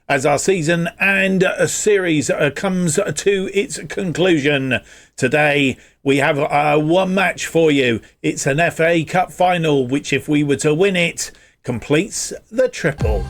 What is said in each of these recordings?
as our season and a series comes to its conclusion. Today we have one match for you. It's an FA Cup final, which if we were to win it, completes the triple.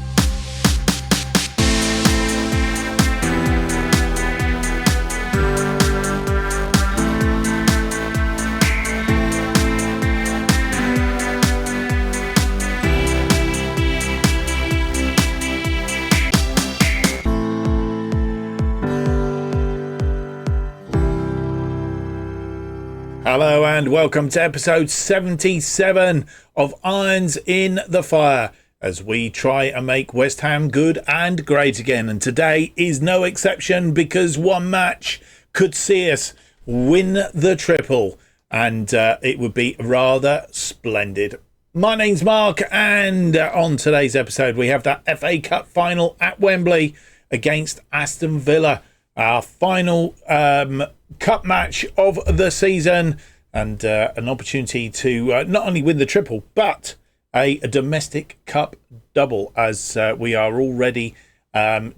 Hello and welcome to episode 77 of Irons in the Fire, as we try and make West Ham good and great again. And today is no exception, because one match could see us win the triple, and it would be rather splendid. My name's Mark, and on today's episode we have that FA Cup final at Wembley against Aston Villa. Our final cup match of the season, and an opportunity to not only win the triple but a domestic cup double, as we are already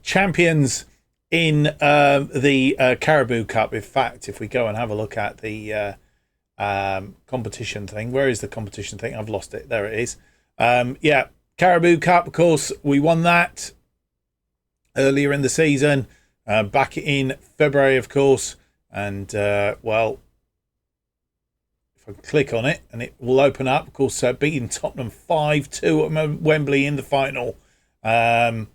champions in the Carabao Cup. In fact, if we go and have a look at the competition thing, where is the competition thing? I've lost it. There it is. Carabao Cup, of course, we won that earlier in the season. Back in February, of course, and if I click on it and it will open up, of course, beating Tottenham 5-2 at Wembley in the final, having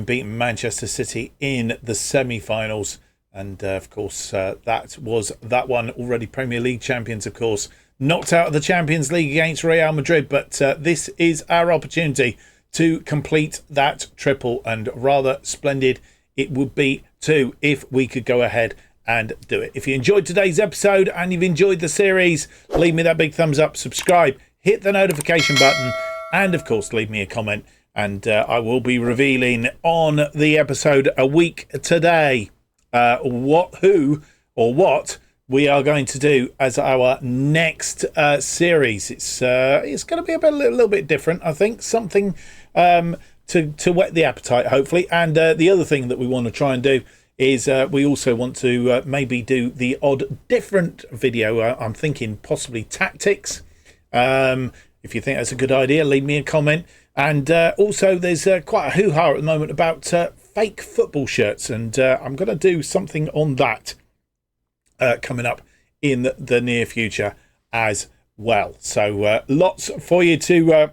beaten Manchester City in the semi-finals, and of course that was that one. Already Premier League champions, of course, knocked out of the Champions League against Real Madrid, but this is our opportunity to complete that triple, and rather splendid it would be too if we could go ahead and do it. If you enjoyed today's episode and you've enjoyed the series, leave me that big thumbs up, subscribe, hit the notification button, and of course leave me a comment, and I will be revealing on the episode a week today what we are going to do as our next series. It's going to be a little bit different, I think. Something to whet the appetite, hopefully. And the other thing that we want to try and do is we also want to maybe do the odd different video. I'm thinking possibly tactics. If you think that's a good idea, leave me a comment. And also there's quite a hoo-ha at the moment about fake football shirts, and I'm going to do something on that coming up in the near future as well. So lots for you to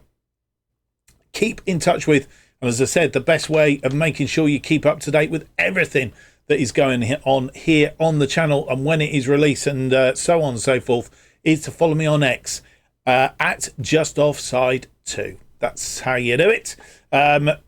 keep in touch with. And as I said, the best way of making sure you keep up to date with everything that is going on here on the channel and when it is released, and so on and so forth, is to follow me on X at JustOffsideFM. That's how you do it.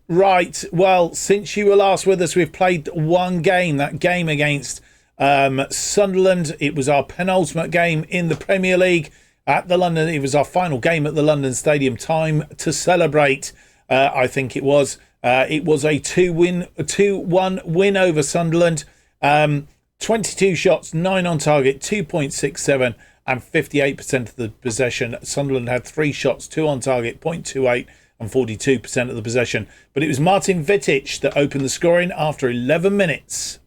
Right, well, since you were last with us, we've played one game, that game against Sunderland. It was our penultimate game in the Premier League at the London. It was our final game at the London Stadium. Time to celebrate. I think it was. It was a 2-1 win over Sunderland. 22 shots, 9 on target, 2.67 and 58% of the possession. Sunderland had 3 shots, 2 on target, 0.28 and 42% of the possession. But it was Martin Vitic that opened the scoring after 11 minutes.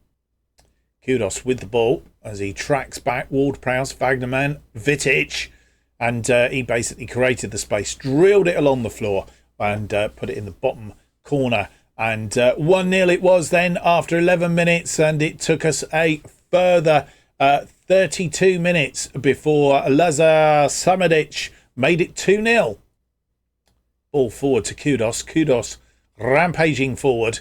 Kudos with the ball as he tracks back Ward-Prowse, Wagnerman, Vitic, and he basically created the space, drilled it along the floor, and put it in the bottom corner. And 1-0 it was then after 11 minutes, and it took us a further 32 minutes before Lazar Samadic made it 2-0. Ball forward to Kudos. Kudos rampaging forward,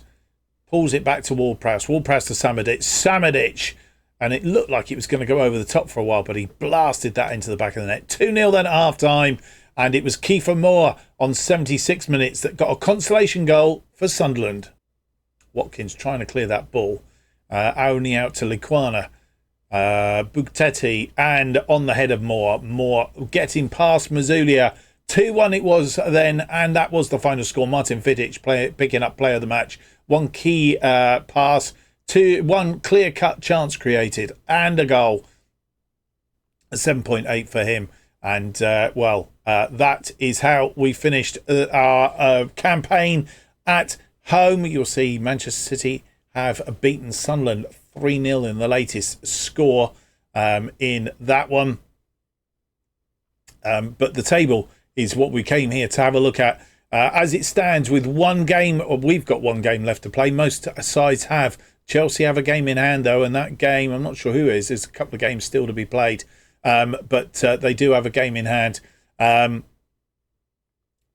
pulls it back to Ward-Prowse. Ward-Prowse to Samadic, and it looked like it was going to go over the top for a while, but he blasted that into the back of the net. 2-0 then at half-time. And it was Kiefer Moore on 76 minutes that got a consolation goal for Sunderland. Watkins trying to clear that ball. Only out to Liquana. Bugtetti, and on the head of Moore. Moore getting past Mazulia. 2-1 it was then, and that was the final score. Martin Vitic picking up player of the match. One key pass, one clear-cut chance created, and a goal. A 7.8 for him. And, that is how we finished our campaign at home, you'll see Manchester City have beaten Sunderland 3-0 in the latest score in that one. But the table is what we came here to have a look at. As it stands with one game, or we've got one game left to play. Most sides have. Chelsea have a game in hand, though, and that game, I'm not sure who is. There's a couple of games still to be played. But they do have a game in hand.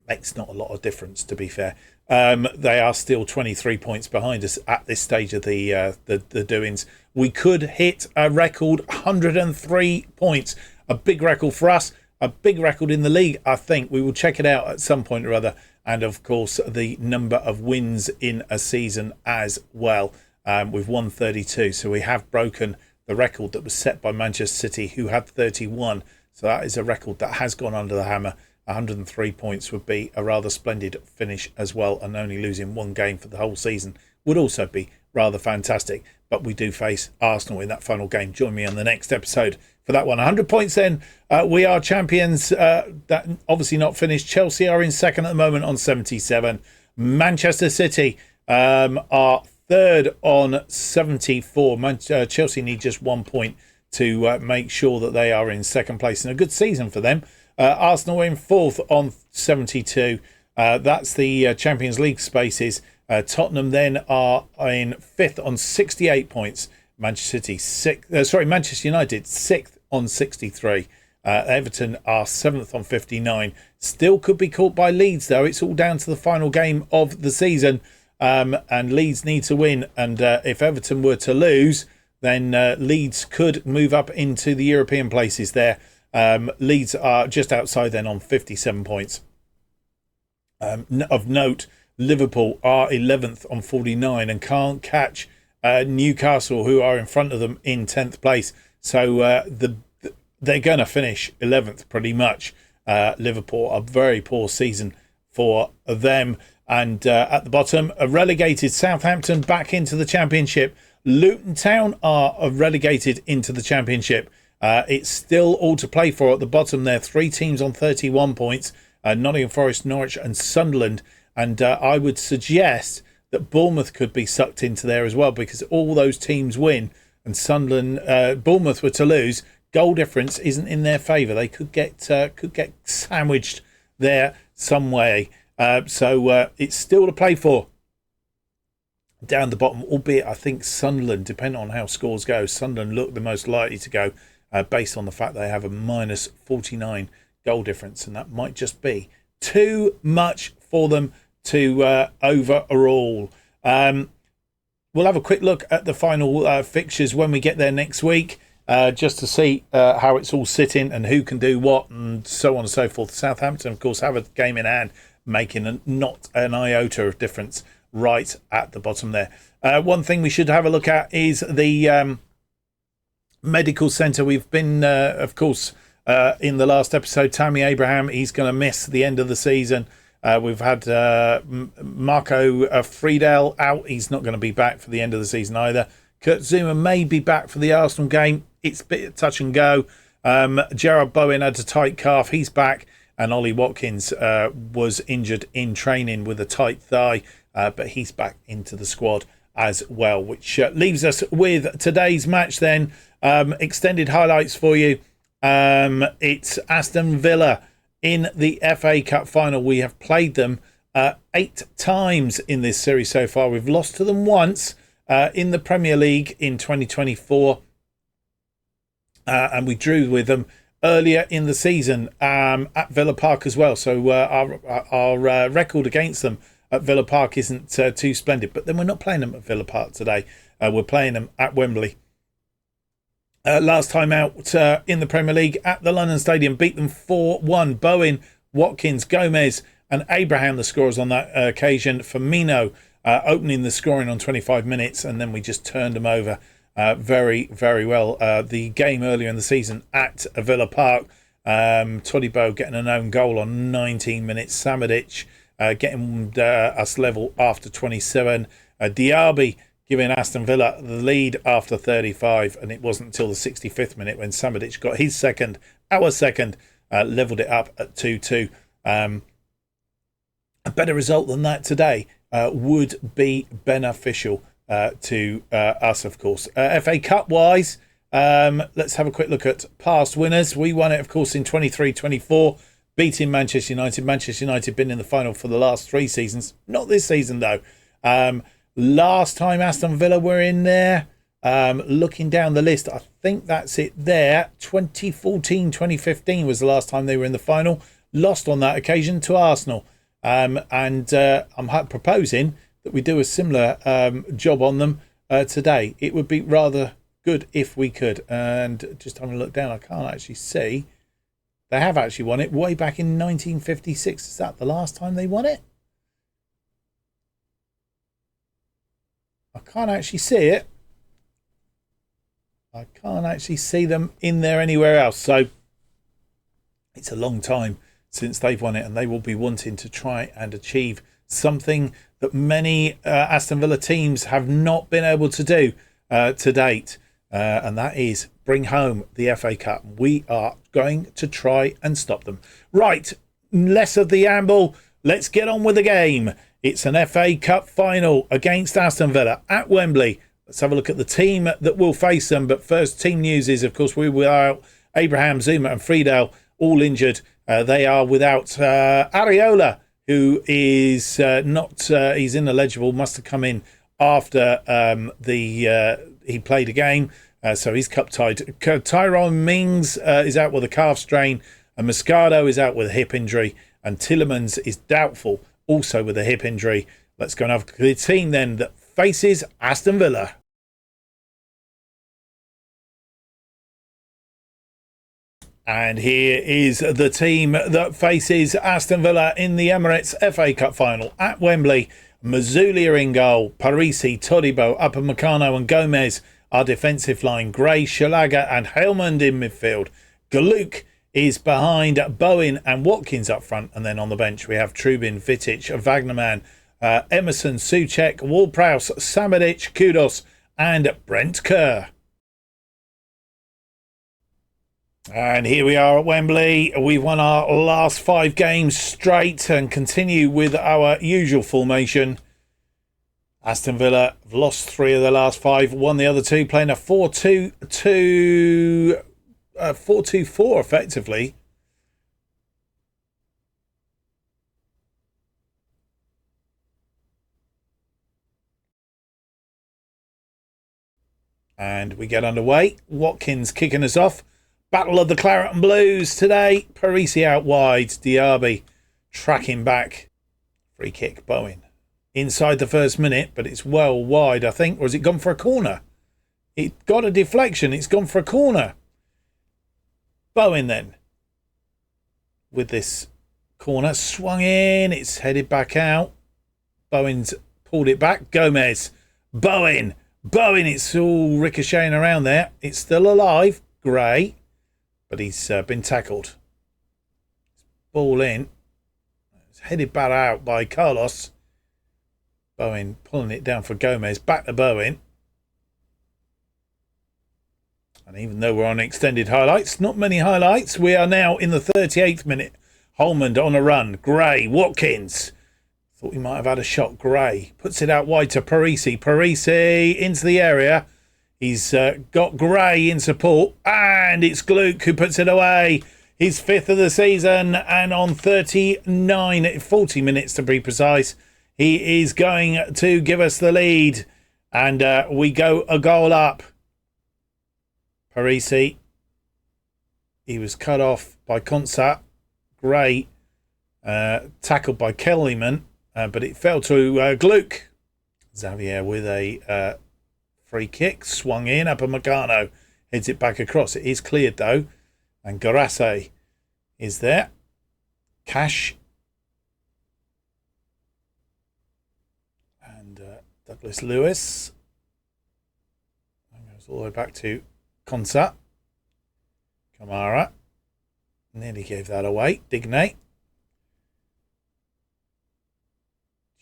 Makes not a lot of difference, to be fair. They are still 23 points behind us at this stage of the doings. We could hit a record 103 points. A big record for us. A big record in the league, I think. We will check it out at some point or other. And, of course, the number of wins in a season as well. We've won 32. So we have broken the record that was set by Manchester City, who had 31. So that is a record that has gone under the hammer. 103 points would be a rather splendid finish as well, and only losing one game for the whole season would also be rather fantastic. But we do face Arsenal in that final game. Join me on the next episode for that one. 100 points then. We are champions. That obviously not finished. Chelsea are in second at the moment on 77. Manchester City are third on 74. Chelsea need just 1 point to make sure that they are in second place. And a good season for them. Arsenal in fourth on 72. That's the Champions League spaces. Tottenham then are in fifth on 68 points. Manchester United sixth on 63. Everton are seventh on 59. Still could be caught by Leeds, though. It's all down to the final game of the season. And Leeds need to win. And if Everton were to lose, then Leeds could move up into the European places there. Leeds are just outside then on 57 points. Of note, Liverpool are 11th on 49 and can't catch Newcastle, who are in front of them in 10th place. So they're going to finish 11th pretty much. Liverpool, a very poor season for them. And at the bottom, a relegated Southampton back into the Championship. Luton Town are relegated into the Championship. It's still all to play for at the bottom there. 3 teams on 31 points. Nottingham Forest, Norwich and Sunderland. And I would suggest that Bournemouth could be sucked into there as well, because all those teams win and Sunderland, Bournemouth were to lose. Goal difference isn't in their favour. They could get sandwiched there some way. So it's still to play for down the bottom, albeit I think Sunderland, depending on how scores go, Sunderland look the most likely to go based on the fact they have a minus 49 goal difference, and that might just be too much for them to overall. We'll have a quick look at the final fixtures when we get there next week, just to see how it's all sitting and who can do what and so on and so forth. Southampton, of course, have a game in hand, making not an iota of difference right at the bottom there. One thing we should have a look at is the medical centre. We've been, of course, in the last episode, Tammy Abraham, he's going to miss the end of the season. We've had Marco Friedel out. He's not going to be back for the end of the season either. Kurt Zuma may be back for the Arsenal game. It's a bit touch and go. Gerard Bowen had a tight calf. He's back. And Ollie Watkins was injured in training with a tight thigh. But he's back into the squad as well, which leaves us with today's match then. Extended highlights for you. It's Aston Villa in the FA Cup final. We have played them 8 times in this series so far. We've lost to them once in the Premier League in 2024. And we drew with them earlier in the season at Villa Park as well. So our record against them at Villa Park isn't too splendid. But then we're not playing them at Villa Park today. We're playing them at Wembley. Last time out in the Premier League at the London Stadium, beat them 4-1. Bowen, Watkins, Gomez and Abraham the scorers on that occasion. Firmino opening the scoring on 25 minutes, and then we just turned them over very, very well. The game earlier in the season at Villa Park, Todibo getting an own goal on 19 minutes. Samadic getting us level after 27. Diaby giving Aston Villa the lead after 35, and it wasn't until the 65th minute when Samadic got his second, our second, levelled it up at 2-2. A better result than that today, would be beneficial to us, of course. FA Cup wise, let's have a quick look at past winners. We won it, of course, in 23-24, beating Manchester United. Manchester United been in the final for the last 3 seasons. Not this season, though. Last time Aston Villa were in there, looking down the list, I think that's it there. 2014-2015 was the last time they were in the final. Lost on that occasion to Arsenal. I'm proposing that we do a similar job on them today. It would be rather good if we could. And just having a look down, I can't actually see. They have actually won it way back in 1956. Is that the last time they won it? I can't actually see it. I can't actually see them in there anywhere else. So it's a long time since they've won it, and they will be wanting to try and achieve something that many Aston Villa teams have not been able to do to date, and that is bring home the FA Cup. We are going to try and stop them. Right, less of the amble. Let's get on with the game. It's an FA Cup final against Aston Villa at Wembley. Let's have a look at the team that will face them. But first, team news is, of course, we were out Abraham, Zuma and Friedel all injured. They are without Areola, who is he's ineligible, must have come in after he played a game, so he's cup tied. Tyrone Mings is out with a calf strain, and Moscardo is out with a hip injury, and Tielemans is doubtful, also with a hip injury. Let's go and have the team then that faces Aston Villa. And here is the team that faces Aston Villa in the Emirates FA Cup final at Wembley. Mazzoulia in goal, Parisi, Todibo, Upamecano and Gomez. Our defensive line, Gray, Shalaga and Helmand in midfield. Galuk is behind Bowen and Watkins up front. And then on the bench we have Trubin, Vitic, Wagnerman, Emerson, Souček, Ward-Prowse, Samadic, Kudos and Brent Kerr. And here we are at Wembley. We've won our last 5 games straight and continue with our usual formation. Aston Villa have lost 3 of the last 5, won the other 2, playing a 4-2-4 effectively. And we get underway. Watkins kicking us off. Battle of the Claret and Blues today. Parisi out wide. Diaby tracking back. Free kick, Bowen. Inside the first minute, but it's well wide, I think. Or has it gone for a corner? It got a deflection. It's gone for a corner. Bowen then. With this corner. Swung in. It's headed back out. Bowen's pulled it back. Gomez. Bowen. It's all ricocheting around there. It's still alive. Gray. But he's been tackled. Ball in. It's headed back out by Carlos. Bowen pulling it down for Gomez. Back to Bowen. And even though we're on extended highlights, not many highlights. We are now in the 38th minute. Holman on a run. Gray. Watkins. Thought he might have had a shot. Gray. Puts it out wide to Parisi. Parisi into the area. He's got Gray in support, and it's Gluck who puts it away. His 5th of the season, and on 40 minutes to be precise, he is going to give us the lead. And we go a goal up. Parisi, he was cut off by Consat. Gray, tackled by Kellyman, but it fell to Gluck. Xavier with a free kick, swung in. Upamecano heads it back across. It is cleared though. And Garase is there. Cash. And Douglas Lewis. And goes all the way back to Consat. Kamara. Nearly gave that away. Digne.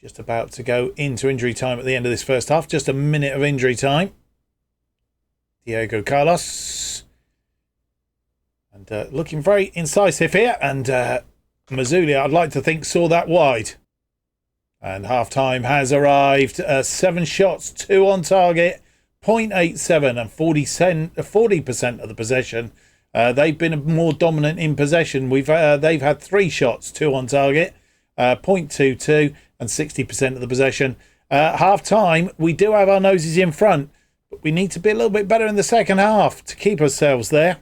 Just about to go into injury time at the end of this first half. Just a minute of injury time. Diego Carlos. And looking very incisive here. And Mazzoulia, I'd like to think, saw that wide. And half-time has arrived. 7 shots, 2 on target, 0.87 and 40% of the possession. They've been more dominant in possession. They've had 3 shots, 2 on target, 0.22 and 60% of the possession. Half-time, we do have our noses in front, but we need to be a little bit better in the second half to keep ourselves there.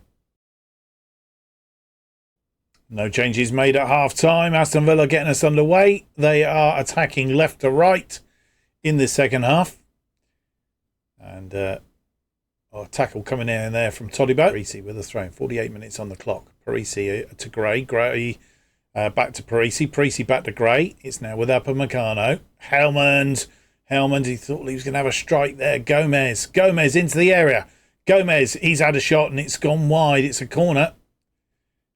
No changes made at half-time. Aston Villa getting us underway. They are attacking left to right in the second half. And tackle coming in there from Todibo. Parisi with a throw. 48 minutes on the clock. Parisi to Gray. Gray back to Parisi. Parisi back to Gray. It's now with Upamecano. Helmand, he thought he was going to have a strike there. Gomez into the area. Gomez, he's had a shot and it's gone wide. It's a corner.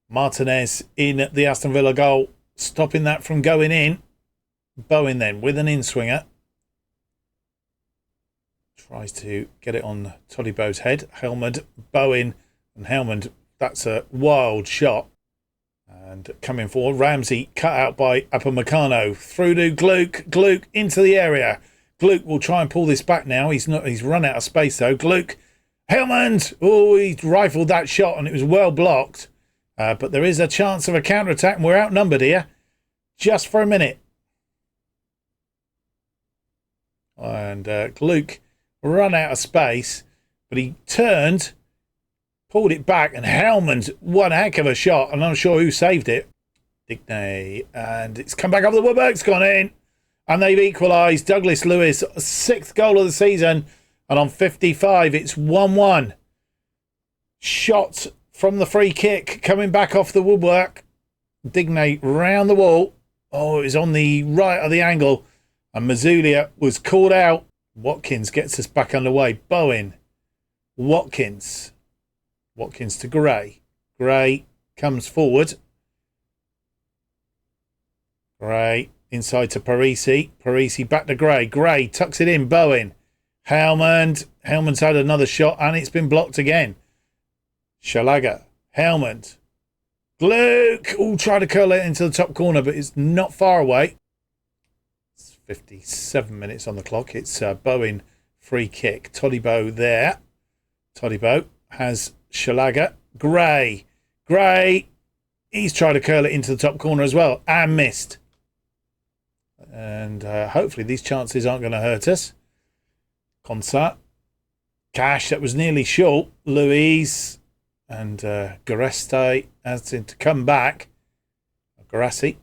Martinez in the Aston Villa goal, stopping that from going in. Bowen then with an in-swinger. Tries to get it on Todibo's head. Helmand, Bowen and Helmand. That's a wild shot. And coming forward, Ramsey cut out by Upamecano. Through to Gluck. Gluck into the area. Gluck will try and pull this back now. He's run out of space though. Gluck. Helmand. Oh, he rifled that shot and it was well blocked. But there is a chance of a counter-attack and we're outnumbered here. Just for a minute. And Gluck run out of space. But he turned, pulled it back, and Helmand, one heck of a shot. And I'm not sure who saved it. Digne. And it's come back off the woodwork. It's gone in. And they've equalised. Douglas Lewis, 6th goal of the season. And on 55, it's 1-1. Shot from the free kick, coming back off the woodwork. Digne round the wall. Oh, it was on the right of the angle. And Mazulia was called out. Watkins gets us back underway. Bowen. Watkins. Watkins to Gray. Gray comes forward. Gray inside to Parisi. Parisi back to Gray. Gray tucks it in. Bowen. Helmand. Helmand's had another shot and it's been blocked again. Shalaga, Helmand, Gluck, try to curl it into the top corner, but it's not far away. It's 57 minutes on the clock. It's Bowen free kick. Todibo there. Todibo has Shalaga. Gray, he's tried to curl it into the top corner as well and missed. And hopefully these chances aren't going to hurt us. Concert, Cash, that was nearly short. Louise. And Gareste has to come back. Garassi.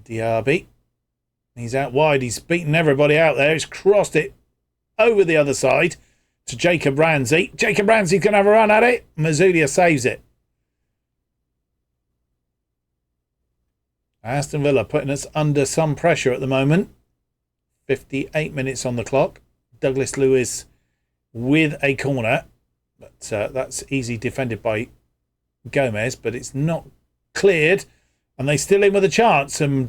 Diaby. He's out wide. He's beaten everybody out there. He's crossed it over the other side to Jacob Ramsey. Jacob Ramsey's going to have a run at it. Mazulia saves it. Aston Villa putting us under some pressure at the moment. 58 minutes on the clock. Douglas Lewis with a corner. But that's easy defended by Gomez, but it's not cleared. And they still in with a chance. And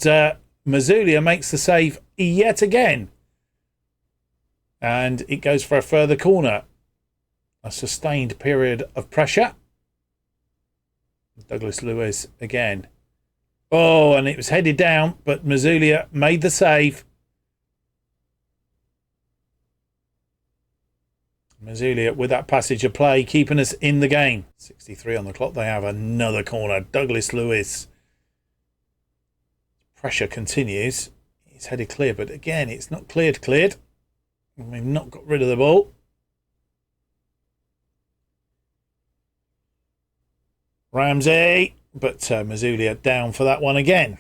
Mazulia makes the save yet again. And it goes for a further corner. A sustained period of pressure. Douglas Lewis again. Oh, and it was headed down, but Mazulia made the save. Mazulia with that passage of play, keeping us in the game. 63 on the clock. They have another corner. Douglas Lewis. Pressure continues. It's headed clear, but again, it's not cleared. We've not got rid of the ball. Ramsey, but Mazulia down for that one again.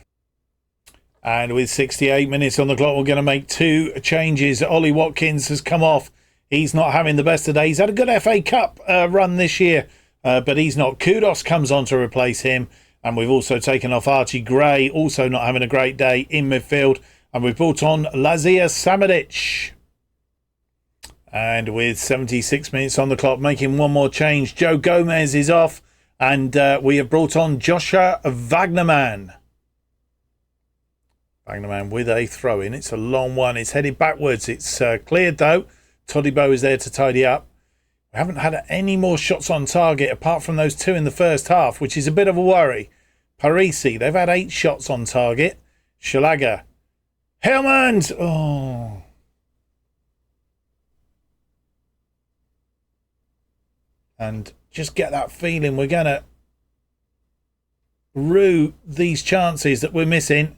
And with 68 minutes on the clock, we're going to make 2 changes. Ollie Watkins has come off. He's not having the best of days. He's had a good FA Cup run this year, but he's not. Kudos comes on to replace him. And we've also taken off Archie Gray, also not having a great day in midfield. And we've brought on Lazia Samadic. And with 76 minutes on the clock, making one more change. Joe Gomez is off. And we have brought on Joshua Wagnerman. Wagnerman with a throw-in. It's a long one. It's headed backwards. It's cleared, though. Todibo is there to tidy up. We haven't had any more shots on target apart from those 2 in the first half, which is a bit of a worry. Parisi, they've had 8 shots on target. Schlager. Helmand! Oh. And just get that feeling we're going to rue these chances that we're missing.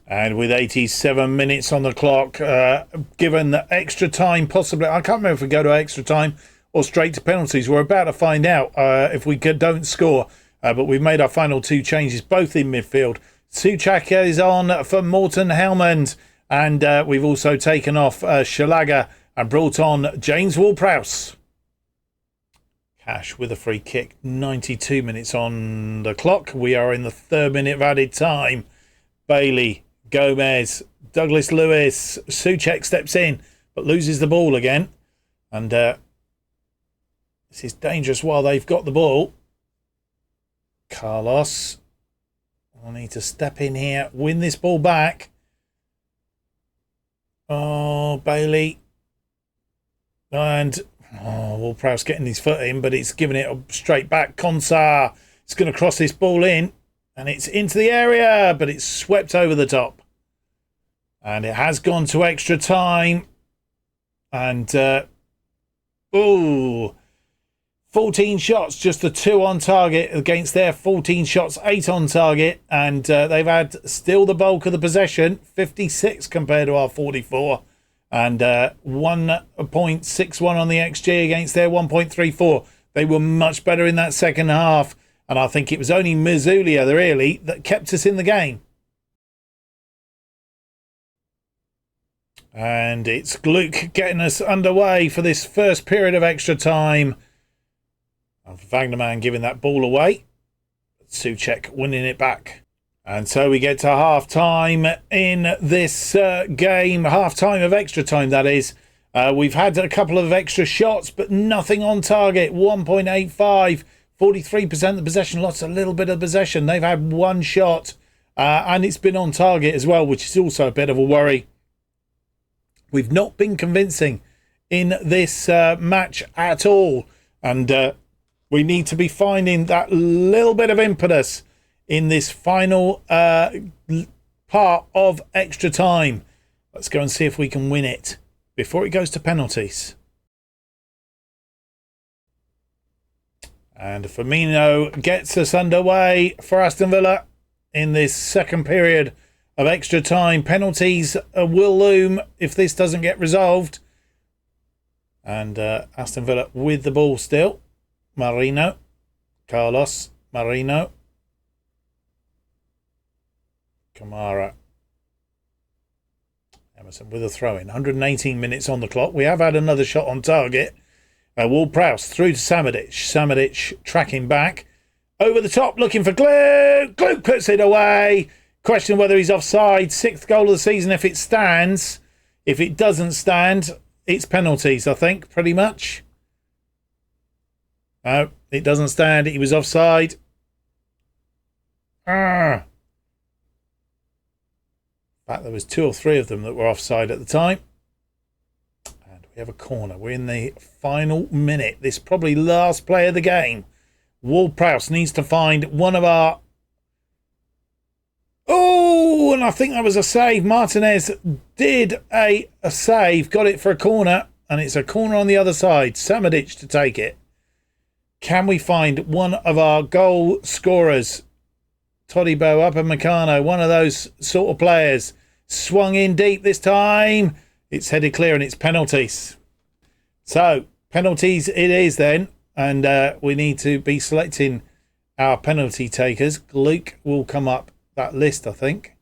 And with 87 minutes on the clock, given the extra time, possibly, I can't remember if we go to extra time or straight to penalties. We're about to find out if we don't score. But we've made our final two changes, both in midfield. Souček is on for Morten Helmand. And we've also taken off Schlager and brought on James Ward-Prowse. Cash with a free kick. 92 minutes on the clock. We are in the 3rd minute of added time. Bailey, Gomez, Douglas Lewis. Souček steps in, but loses the ball again. And this is dangerous while they've got the ball. Carlos will need to step in here, win this ball back. Oh, Bailey. And Ward-Prowse getting his foot in, but it's giving it straight back. Konsar is going to cross this ball in, and it's into the area, but it's swept over the top. And it has gone to extra time. And, 14 shots, just the 2 on target against their 14 shots, 8 on target. And they've had still the bulk of the possession, 56 compared to our 44. And 1.61 on the XG against their 1.34. They were much better in that second half. And I think it was only Mizulia, really, that kept us in the game. And it's Gluck getting us underway for this first period of extra time. Wagnerman giving that ball away. Souček winning it back. And so we get to half-time in this game. Half-time of extra time, that is. We've had a couple of extra shots, but nothing on target. 1.85. 43% of the possession. Lost a little bit of possession. They've had 1 shot. And it's been on target as well, which is also a bit of a worry. We've not been convincing in this match at all. And we need to be finding that little bit of impetus in this final part of extra time. Let's go and see if we can win it before it goes to penalties. And Firmino gets us underway for Aston Villa in this second period of extra time. Penalties will loom if this doesn't get resolved. And Aston Villa with the ball still. Marino. Carlos. Marino. Kamara. Emerson with a throw-in. 118 minutes on the clock. We have had another shot on target. Ward-Prowse through to Samadic. Samadic tracking back. Over the top, looking for Gluck. Gluck puts it away. Question whether he's offside. 6th goal of the season if it stands. If it doesn't stand, it's penalties, I think, pretty much. No, it doesn't stand. He was offside. In fact, there was 2 or 3 of them that were offside at the time. And we have a corner. We're in the final minute. This probably last play of the game. Ward-Prowse needs to find one of our... Oh, and I think that was a save. Martinez did a save. Got it for a corner. And it's a corner on the other side. Samadic to take it. Can we find one of our goal scorers? Todibo, Upamecano, one of those sort of players. Swung in deep this time. It's headed clear and it's penalties. So, penalties it is then. And we need to be selecting our penalty takers. Luke will come up that list, I think.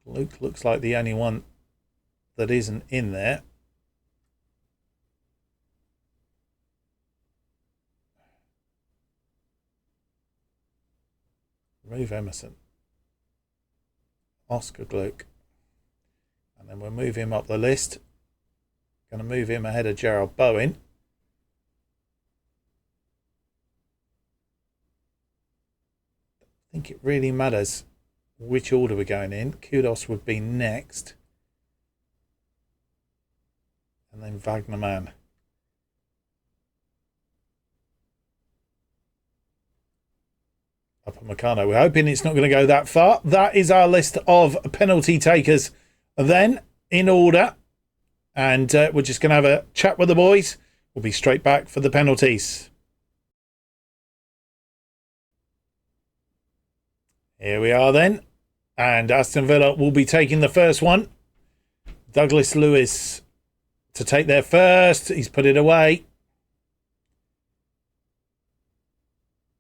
Luke looks like the only one that isn't in there. Remove Emerson. Oscar Gluck. And then we'll move him up the list. Going to move him ahead of Gerald Bowen. I think it really matters which order we're going in. Kudos would be next. And then Wagnerman. Upamecano. We're hoping it's not going to go that far. That is our list of penalty takers then, in order. And we're just going to have a chat with the boys. We'll be straight back for the penalties. Here we are then. And Aston Villa will be taking the first one. Douglas Lewis to take their first. He's put it away.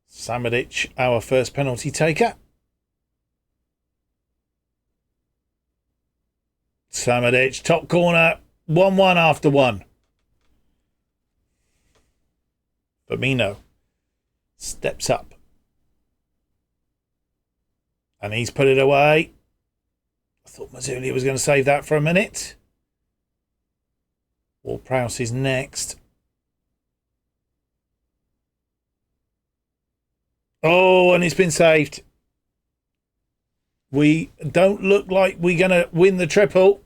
Samadic, our first penalty taker. Samadic, top corner, 1-1 after one. Firmino steps up. And he's put it away. I thought Mazzulli was going to save that for a minute. Ward-Prowse is next. Oh, and it's been saved. We don't look like we're going to win the triple.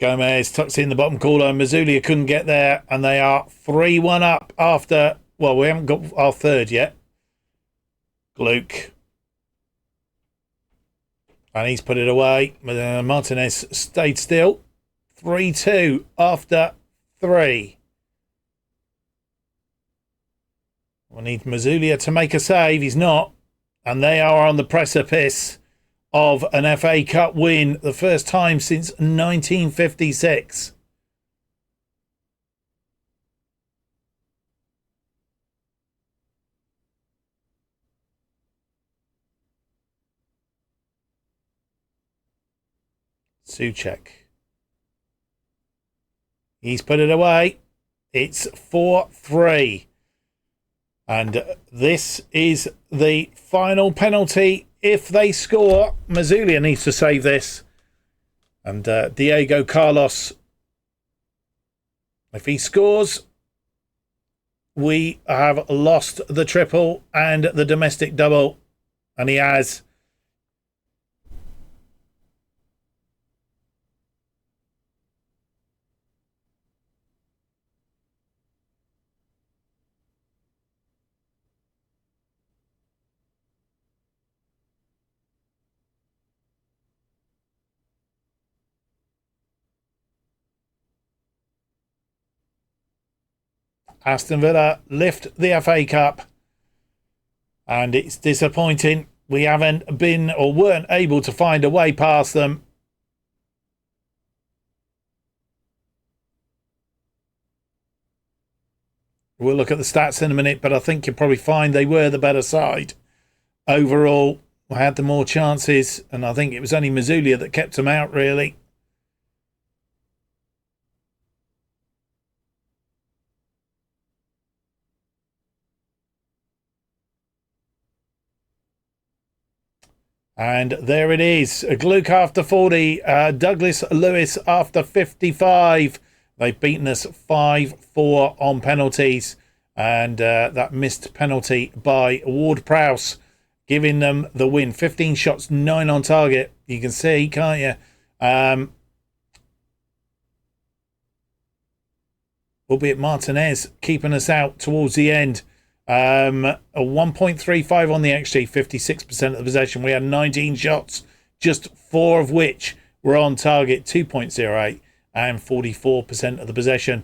Gomez tucks in the bottom corner. Mazzulli couldn't get there. And they are 3-1 up after... Well, we haven't got our third yet. Gluck. And he's put it away. Martinez stayed still. 3-2 after 3. We need Mazzulli to make a save. He's not. And they are on the precipice of an FA Cup win. The first time since 1956. Souček. He's put it away. It's 4-3. And this is the final penalty. If they score, Mazzulli needs to save this. And Diego Carlos, if he scores, we have lost the triple and the domestic double. And he has. Aston Villa lift the FA Cup, and it's disappointing. We haven't been or weren't able to find a way past them. We'll look at the stats in a minute, but I think you'll probably find they were the better side. Overall, we had the more chances, and I think it was only Mazzulli that kept them out, really. And there it is. Gluck after 40. Douglas Lewis after 55. They've beaten us 5-4 on penalties. And that missed penalty by Ward-Prowse, giving them the win. 15 shots, 9 on target. You can see, can't you? Albeit Martinez keeping us out towards the end. A 1.35 on the XG, 56% of the possession. We had 19 shots, just 4 of which were on target, 2.08, and 44% of the possession.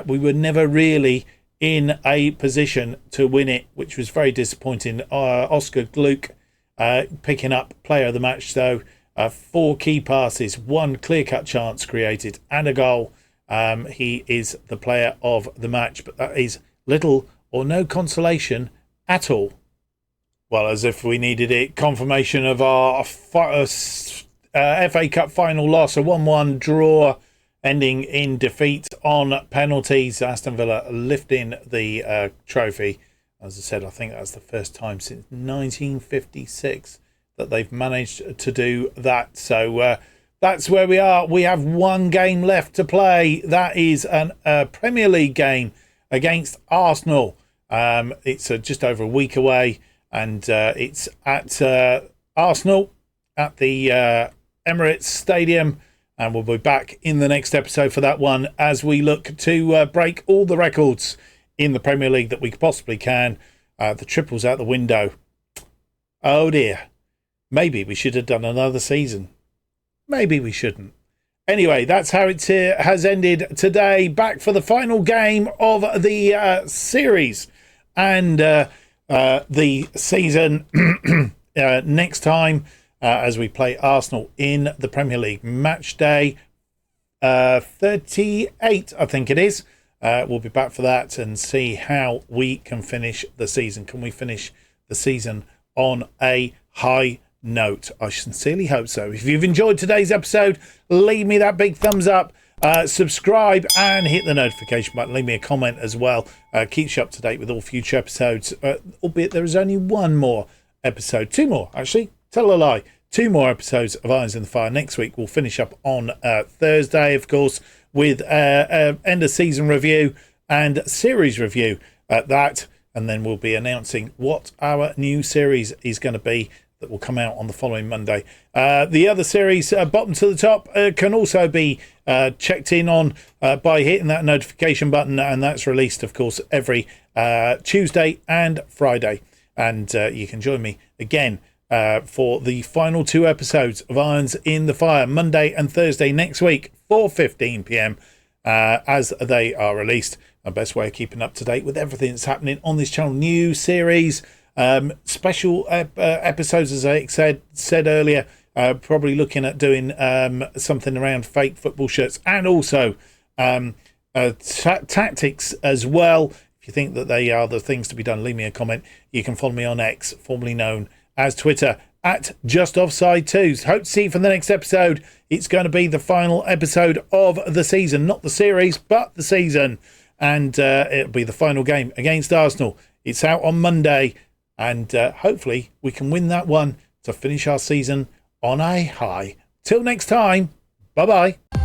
We were never really in a position to win it, which was very disappointing. Oscar Gluck picking up player of the match, though. 4 key passes, 1 clear-cut chance created, and a goal. He is the player of the match, but that is little or no consolation at all. Well, as if we needed it, confirmation of our FA Cup final loss, a 1-1 draw ending in defeat on penalties. Aston Villa lifting the trophy. As I said, I think that's the first time since 1956 that they've managed to do that. So that's where we are. We have 1 game left to play. That is a Premier League game against Arsenal. It's just over a week away, and it's at Arsenal at the Emirates Stadium, and we'll be back in the next episode for that one as we look to break all the records in the Premier League that we possibly can. The triple's out the window. Oh dear. Maybe we should have done another season. Maybe we shouldn't. Anyway, that's how it has ended today. Back for the final game of the series and the season next time as we play Arsenal in the Premier League. Match day 38, I think it is. We'll be back for that and see how we can finish the season. Can we finish the season on a high note? I sincerely hope so. If you've enjoyed today's episode, leave me that big thumbs up, subscribe and hit the notification button. Leave me a comment as well. Keeps you up to date with all future episodes, albeit there is only one more episode, two more actually, tell a lie, two more episodes of Irons in the Fire. Next week we'll finish up on Thursday, of course, with end of season review and series review at that, and then we'll be announcing what our new series is going to be that will come out on the following Monday. The other series, bottom to the top, can also be checked in on by hitting that notification button, and that's released, of course, every Tuesday and Friday. And you can join me again for the final two episodes of Irons in the Fire, Monday and Thursday next week, 4:15 p.m. As they are released. The best way of keeping up to date with everything that's happening on this channel, new series, special episodes, as I said earlier, probably looking at doing something around fake football shirts, and also tactics as well. If you think that they are the things to be done, leave me a comment. You can follow me on X, formerly known as Twitter, at JustOffsideTwo. Hope to see you for the next episode. It's going to be the final episode of the season, not the series, but the season, and it'll be the final game against Arsenal. It's out on Monday. And hopefully we can win that one to finish our season on a high. Till next time, bye-bye.